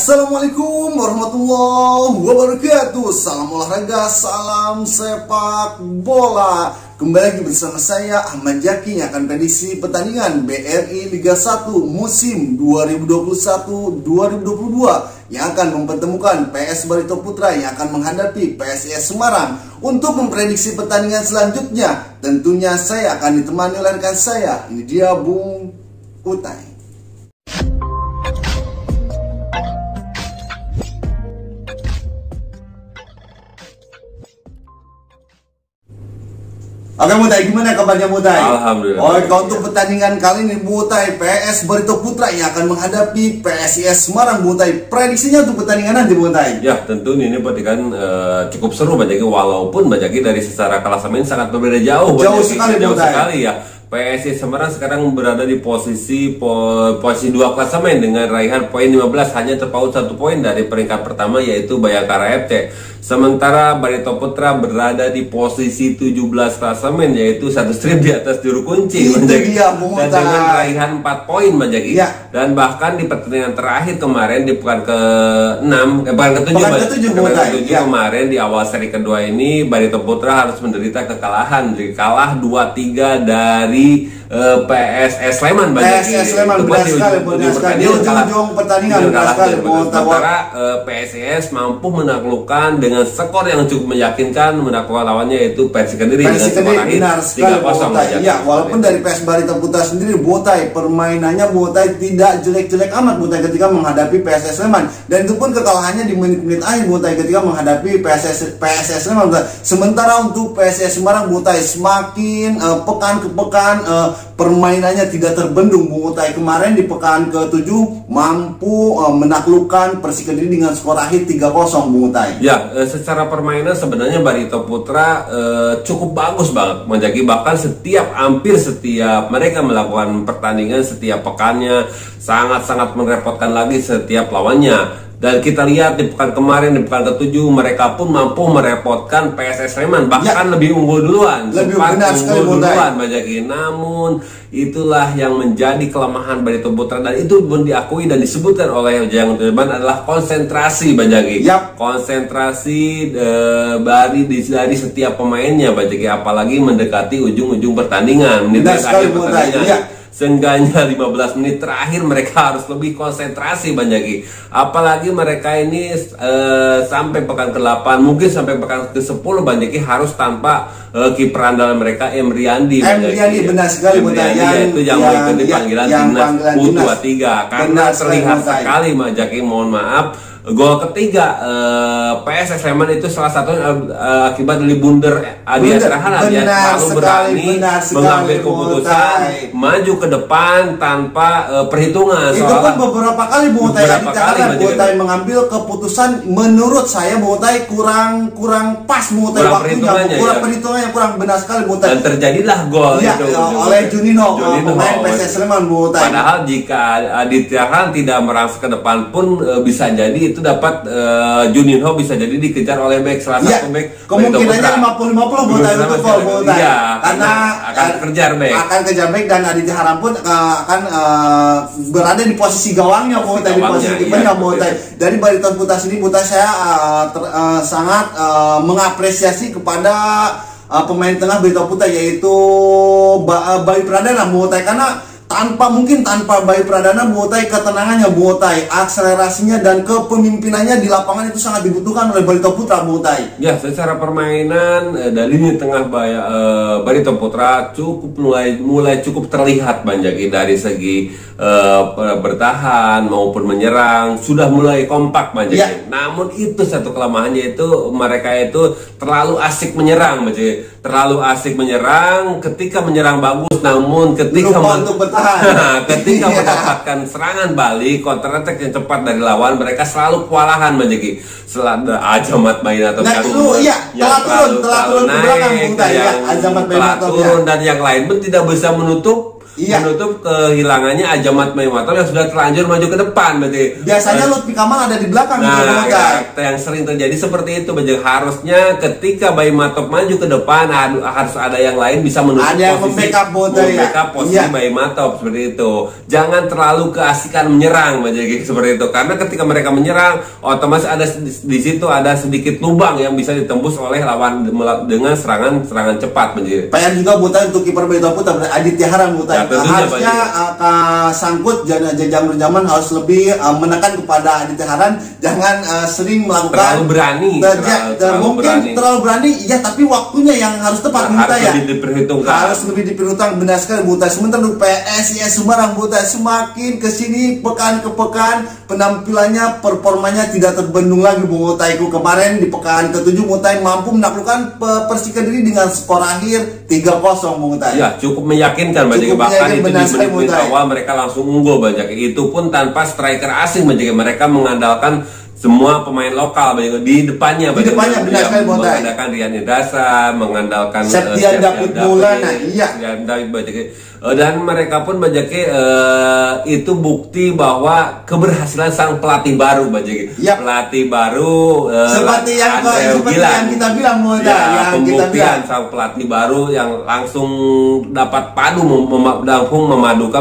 Assalamualaikum warahmatullahi wabarakatuh. Salam olahraga, salam sepak bola. Kembali lagi bersama saya Ahmad Jaki yang akan prediksi pertandingan BRI Liga 1 musim 2021-2022 yang akan mempertemukan PS Barito Putra yang akan menghadapi PSIS Semarang. Untuk memprediksi pertandingan selanjutnya, tentunya saya akan ditemani oleh rekan saya. Ini dia Bung Utai. Oke Mutai, gimana kabarnya Mutai? Alhamdulillah. Oke, untuk pertandingan kali ini Mutai, PS Barito Putra yang akan menghadapi PSIS Semarang. Mutai, prediksinya untuk pertandingan nanti Mutai? Ya tentu ini pertandingan cukup seru Mbak Jaki, walaupun Mbak Jaki dari secara klasemen sangat berbeda jauh. Jauh sekali ya. PSIS Semarang sekarang berada di posisi 2 klasemen dengan raihan poin 15, hanya terpaut 1 poin dari peringkat pertama yaitu Bayangkara FC. Sementara Barito Putra berada di posisi 17 klasemen yaitu 1 strip di atas juru kunci Itu dia, dan dengan raihan 4 poin Mbak Jaki. Ya. Dan bahkan di pertandingan terakhir kemarin di pekan ke-6 kemarin di awal seri kedua ini Barito Putra harus menderita kekalahan, kalah 2-3 dari PSS Sleman. PSS Sleman benar sekali, di ujung pertandingan benar sekali. Sementara PSIS mampu menaklukkan dengan skor yang cukup meyakinkan, menaklukkan lawannya yaitu Persik Kediri dengan skor akhir 3-0. Ya, walaupun dari PS Barito Putra sendiri Botai permainannya Botai tidak jelek-jelek amat Botai ketika menghadapi PSS Sleman, dan itu pun kekalahannya di menit-menit akhir Botai ketika menghadapi PSS Sleman. Sementara untuk PSIS Semarang Botai semakin pekan ke pekan permainannya tidak terbendung Bung Utai. Kemarin di pekan ke-7 mampu menaklukkan Persik Kediri dengan skor akhir 3-0 Bung Utai. Ya, secara permainan sebenarnya Barito Putra cukup bagus banget menjadi, bahkan hampir setiap mereka melakukan pertandingan setiap pekannya sangat-sangat merepotkan lagi setiap lawannya. Dan kita lihat di pekan kemarin, di pekan ke-7 mereka pun mampu merepotkan PSS Sleman, bahkan lebih unggul duluan, Mbak Jaki. Namun itulah yang menjadi kelemahan Barito Putra, dan itu pun diakui dan disebutkan oleh Jang Teban adalah konsentrasi Mbak Jaki. Konsentrasi dari setiap pemainnya Mbak Jaki, apalagi mendekati ujung-ujung pertandingan, Seenggaknya 15 menit terakhir mereka harus lebih konsentrasi Bang Jaki. Apalagi mereka ini sampai pekan ke-8, mungkin sampai pekan ke-10 Bang Jaki harus tanpa kiper andalan mereka Emriandi. Benar sekali yaitu yang mengikuti panggilan timnas U23. Karena terlihat sekali Bang Jaki, mohon maaf, gol ketiga PSS Sleman itu salah satunya akibat dari blunder Adi Asrahan yang terlalu berani mengambil keputusan maju ke depan tanpa perhitungan. Itu pun beberapa kali Bung Utai mengambil keputusan menurut saya Bung Utai kurang pas Bung Utai, waktunya perhitungannya kurang benar sekali Bung Utai. Dan terjadilah gol itu oleh Juninho pemain PSS Sleman Bung Utai. Padahal jika Adi Asrahan tidak merangsek ke depan pun bisa jadi itu dapat Juninho bisa jadi dikejar oleh back salah satu back. Kemungkinannya 50-50 Botai untuk gol Botai. Karena akan kejar back dan Aditya Haram pun akan berada di posisi gawangnya Botai, di posisi kipernya Botai. Dari Barito Putra sini Botai saya sangat mengapresiasi kepada pemain tengah Barito Putra yaitu Bayu Pradana Botai, karena tanpa Bayu Pradana Botai ketenangannya Botai, akselerasinya dan kepemimpinannya di lapangan itu sangat dibutuhkan oleh Barito Putra Botai. Ya, secara permainan dari lini tengah Barito Putra mulai cukup terlihat Bang Jaki, dari segi bertahan maupun menyerang sudah mulai kompak Bang Jaki. Namun itu satu kelemahannya, itu mereka itu terlalu asik menyerang Bang Jaki. Terlalu asik menyerang, ketika menyerang bagus namun ketika ketika mendapatkan serangan balik, counter attack yang cepat dari lawan, mereka selalu kewalahan Bang Jaki. Azamat Bainato telah turun ke belakang dan yang lain pun tidak bisa menutup menutup kehilangannya Azamat Maimatov yang sudah terlanjur maju ke depan. Berarti biasanya Lutfi Kamal ada di belakang. Nah, yang sering terjadi seperti itu. Berarti harusnya ketika Maimatov maju ke depan harus ada yang lain bisa menutup ada posisi, posisi Maimatov seperti itu. Jangan terlalu keasikan menyerang seperti itu, karena ketika mereka menyerang otomatis ada di situ ada sedikit lubang yang bisa ditembus oleh lawan dengan serangan cepat. PR juga buta untuk kiper Barito Putra Aditya Haran buta. Harusnya sangkut jam berjaman harus lebih menekan kepada Aditya Haran, jangan sering melakukan terlalu berani ya, tapi waktunya yang harus tepat buta ya. Harus lebih diperhitungkan, benar sekali buta. Sementara untuk PSIS Semarang buta semakin kesini pekan ke pekan penampilannya, performanya tidak terbendung lagi Bung Utaiku. Kemarin di pekan ke-7 Utai mampu menaklukkan Persik Kediri dengan skor akhir 3-0 Bung Utai. Ya, cukup meyakinkan bahkan itu di menit awal mereka langsung unggul banyak. Itu pun tanpa striker asing mereka mengandalkan semua pemain lokal di depannya benar sekali mengandalkan Rian Indasa, mengandalkan Septian David Maulana, dan mereka pun itu bukti bahwa keberhasilan sang pelatih baru pelatih baru seperti yang kita bilang pembuktian sang pelatih baru yang langsung dapat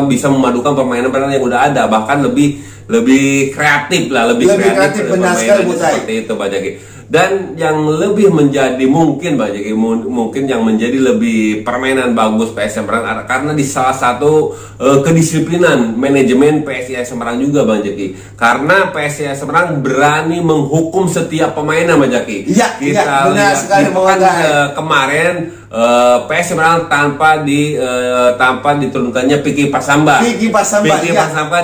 bisa memadukan permainan yang udah ada, bahkan lebih kreatif benar sekali seperti itu Pak Jaki. Dan yang lebih menjadi mungkin yang menjadi lebih permainan bagus PSIS Semarang karena di salah satu kedisiplinan manajemen PSIS Semarang juga Bang Jaki, karena PSIS Semarang berani menghukum setiap pemainnya Bang Jaki. Kita lihat kemarin PSIS Semarang tanpa diturunkannya Piki Pasamba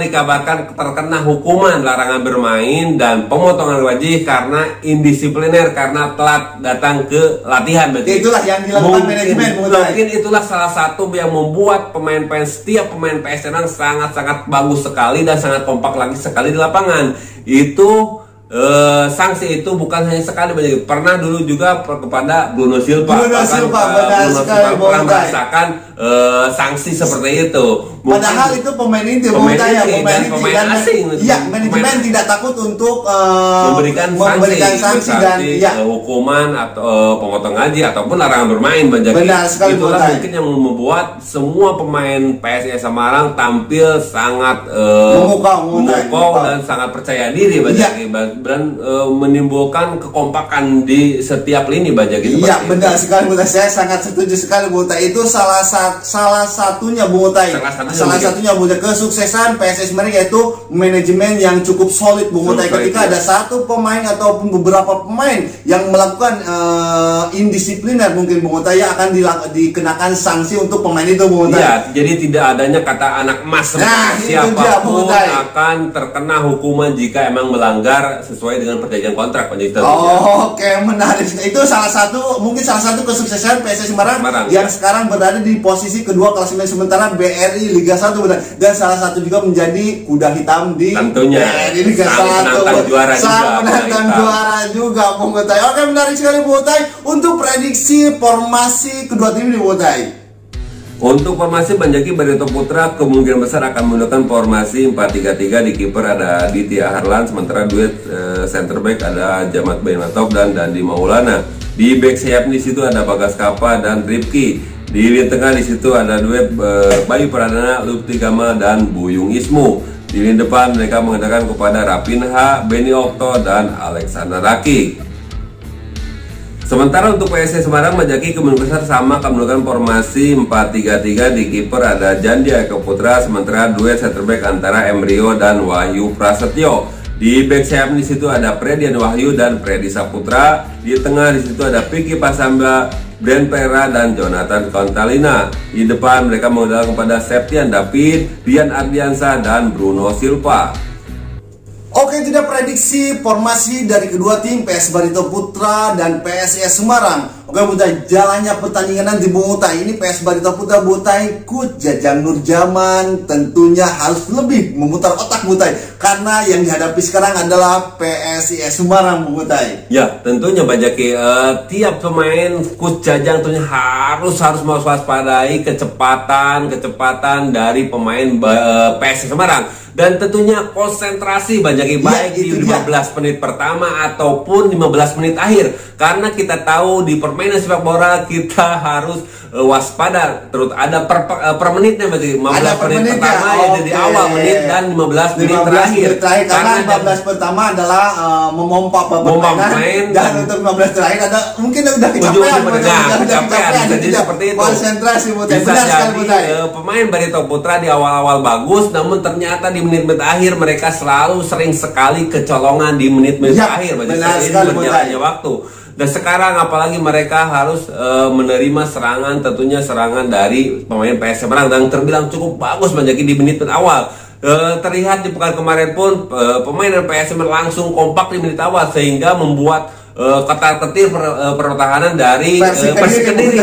dikabarkan terkena hukuman larangan bermain dan pemotongan gaji karena indisipliner, karena telat datang ke latihan. Itulah yang dilakukan manajemen. Mungkin itulah salah satu yang membuat setiap pemain PSIS Semarang sangat-sangat bagus sekali dan sangat kompak lagi sekali di lapangan. Itu sanksi itu bukan hanya sekali, pernah dulu juga kepada Bruno Silva pernah merasakan sanksi seperti itu. Padahal itu pemain inti pemain asing. Manajemen tidak takut untuk memberikan sanksi dan hukuman atau pemotong gaji ataupun larangan bermain. Benar sekali. Itulah mungkin yang membuat semua pemain PSIS Semarang tampil sangat memukau dan sangat percaya diri dan menimbulkan kekompakan di setiap lini Iya, benar sekali Bung Utai. Saya sangat setuju sekali Bung Utai. Itu salah satunya Bung Utai. Salah satunya Bung Utai kesuksesan PSIS Semarang yaitu manajemen yang cukup solid Bung Utai. Ketika ada satu pemain ataupun beberapa pemain yang melakukan indisipliner mungkin Bung Utai akan dikenakan sanksi untuk pemain itu Bung Utai. Iya, jadi tidak adanya kata anak emas. Siapapun akan terkena hukuman jika emang melanggar sesuai dengan perjanjian kontrak. Oke, menarik. Itu salah satu kesuksesan PSIS Semarang yang sekarang berada di posisi kedua klasemen sementara BRI Liga 1 dan salah satu juga menjadi kuda hitam di BRI Liga 1. Menantang juara juga Bung Utai. Oke, menarik sekali Bung Utai untuk prediksi formasi kedua tim ini Bung Utai. Untuk formasi Bang Jaki, Barito Putra kemungkinan besar akan menggunakan formasi 4-3-3. Di kiper ada Aditya Harlan, sementara duet center back ada Azamat Maimatov dan Dandi Maulana. Di back sayap di situ ada Bagas Kapa dan Rifki. Di lini tengah di situ ada duet Bayu Pradana, Lutfi Kamal dan Buyung Ismu. Di lini depan mereka mengandalkan kepada Rapinha, Beni Okto dan Alexander Raki. Sementara untuk PSIS Semarang Majaki kemungkinan besar sama akan menggunakan formasi 4-3-3. Di kiper ada Jandi Eka Putra, sementara duet center back antara Emrio dan Wahyu Prasetyo. Di back sayap di situ ada Fredian Wahyu dan Freddy Saputra. Di tengah di situ ada Piki Pasamba, Brand Pera dan Jonathan Kontalina. Di depan mereka mengandalkan kepada Septian David, Rian Ardiansa dan Bruno Silva. Oke, tidak prediksi formasi dari kedua tim PS Barito Putra dan PSIS Semarang. Oke Bung Tai, jalannya pertandingan nanti Bung Tai, ini PS Barito Putra Bung Tai, Coach Jajang Nurjaman tentunya harus lebih memutar otak Bung Tai, karena yang dihadapi sekarang adalah PSIS Semarang Bung Tai. Ya tentunya Pak Jaki, tiap pemain Coach Jajang tentunya harus mewaspadai kecepatan dari pemain PSIS Semarang. Dan tentunya konsentrasi Bang Jaki, baik di 15 menit pertama ataupun 15 menit akhir. Karena kita tahu di permainan sepak bola kita harus waspada, terus ada per menitnya berarti 15 menit pertama ya di awal menit dan 15 menit terakhir. Karena 15 pertama adalah memompa pemain, dan untuk 15 terakhir ada mungkin udah kecapean, jadi seperti itu. Konsentrasi bisa jadi pemain Barito Putra di awal-awal bagus, namun ternyata di menit-menit akhir mereka sering sekali kecolongan di menit-menit akhir. Benar sekali berjalannya waktu. Dan sekarang apalagi mereka harus menerima tentunya serangan dari pemain PS Semarang, dan terbilang cukup bagus Bang Jaki di menit awal. Terlihat di pekan kemarin pun pemain PS Semarang langsung kompak di menit awal, sehingga membuat ketar-ketir pertahanan dari Persik Kediri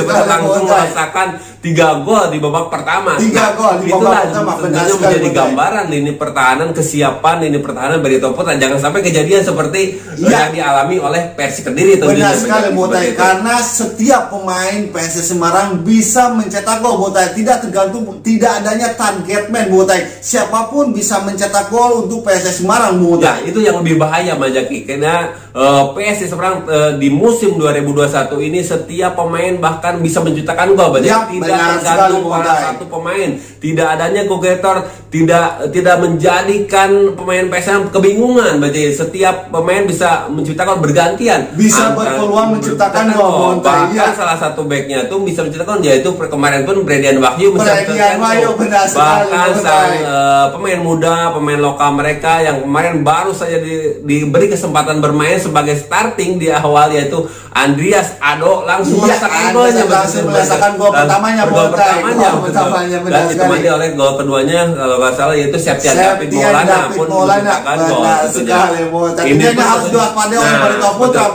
langsung merasakan 3 gol di babak pertama. 3 gol di babak pertama. Tentunya menjadi gambaran lini pertahanan, kesiapan lini pertahanan Barito Putra. Jangan sampai kejadian seperti yang dialami oleh Persik Kediri. Benar sekali Botai, karena setiap pemain PSIS Semarang bisa mencetak gol Botai, tidak tergantung, tidak adanya target man Botai, siapapun bisa mencetak gol untuk PSIS Semarang Botai. Ya, itu yang lebih bahaya Mas Jaki, karena PSIS Semarang di musim 2021 ini setiap pemain bahkan bisa menciptakan gol. Tidak tergantung pada satu pemain, tidak adanya go-getter, tidak menjadikan pemain PSM kebingungan. Berarti setiap pemain bisa menciptakan bergantian, bisa berpeluang menciptakan gol. Bahkan salah satu backnya tuh bisa menciptakan, yaitu kemarin pun Bredian Wahyu bahkan pemain muda, pemain lokal mereka yang kemarin baru saja diberi kesempatan bermain sebagai starting di awal, yaitu Andreas Ado langsung merasakan golnya, gol pertamanya. Dan ditemani oleh gol keduanya kalau nggak salah yaitu Septian David Maulana pun menciptakan gol. Ini harus diwaspadai oleh Barito Putra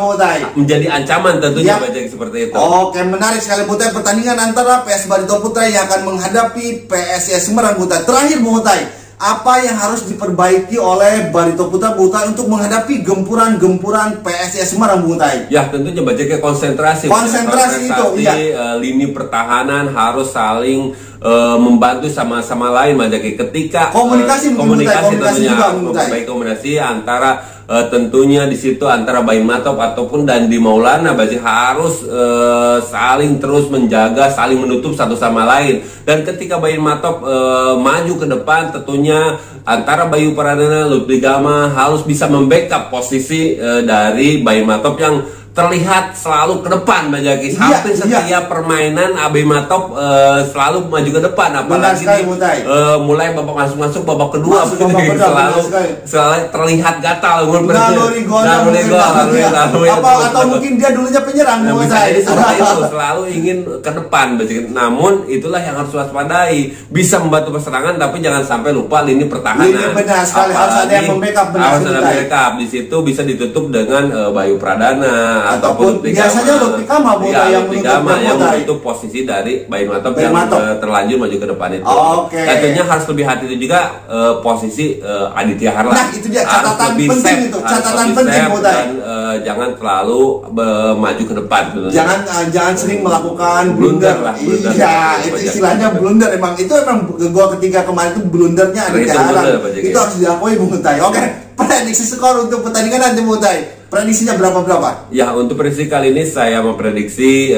menjadi ancaman tentunya seperti itu. Oke, menarik sekali Butai, pertandingan antara PS Barito Putra yang akan menghadapi PSIS Semarang Butai. Terakhir Butai, apa yang harus diperbaiki oleh Barito Putra Butai untuk menghadapi gempuran PSIS Semarang Butai? Ya tentunya baca konsentrasi itu lini pertahanan harus saling membantu sama lain Mas Jaki. Ketika komunikasi tentunya baik komunikasi antara tentunya di situ antara Baim Matop ataupun Dandi Maulana harus saling terus menjaga, saling menutup satu sama lain. Dan ketika Baim Matop maju ke depan, tentunya antara Bayu Pradana, Lutfi Gama harus bisa membackup posisi dari Baim Matop yang terlihat selalu ke depan Mbak Jaki. Hampir setiap permainan AB Matop selalu maju ke depan, apalagi mulai babak masuk babak kedua selalu terlihat gatal lalu atau mungkin dia dulunya penyerang selalu ingin ke depan. Namun itulah yang harus waspadai, bisa membantu perserangan tapi jangan sampai lupa lini pertahanan. Benar sekali, harus ada yang membackup. Di situ bisa ditutup dengan Bayu Pradana ataupun biasanya Lutfi Gama yang menutup posisi dari Baim Matop yang terlanjur maju ke depan itu. Tentunya harus lebih hati itu juga posisi Aditya Harlan. Nah itu dia catatan penting itu, dan jangan terlalu maju ke depan. Jangan sering melakukan blunder. Iya, itu istilahnya blunder. Itu emang gol ketiga kemarin itu blundernya Aditya Harlan. Itu harus diakui Bung Tai. Oke, prediksi skor untuk pertandingan nanti Bung Tai. Prediksinya berapa? Ya, untuk prediksi kali ini saya memprediksi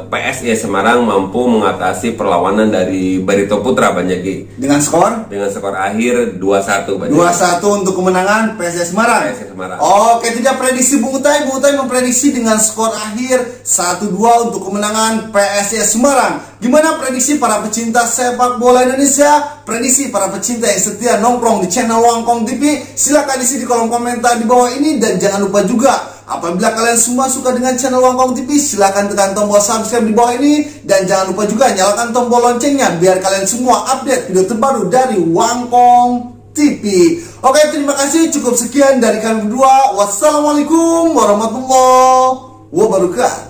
PSIS Semarang mampu mengatasi perlawanan dari Barito Putra Bang Jaki. Dengan skor? Dengan skor akhir 2-1 Bang Jaki. 2-1 untuk kemenangan PSIS Semarang. Oke, tidak prediksi Bung Tai. Bung Tai memprediksi dengan skor akhir 1-2 untuk kemenangan PSIS Semarang. Gimana prediksi para pecinta sepak bola Indonesia? Prediksi para pecinta yang setia nongkrong di channel Wangkong TV? Silakan isi di kolom komentar di bawah ini, dan jangan lupa juga apabila kalian semua suka dengan channel Wangkong TV, silakan tekan tombol subscribe di bawah ini, dan jangan lupa juga nyalakan tombol loncengnya biar kalian semua update video terbaru dari Wangkong TV. Oke, terima kasih, cukup sekian dari kami berdua. Wassalamualaikum warahmatullahi wabarakatuh.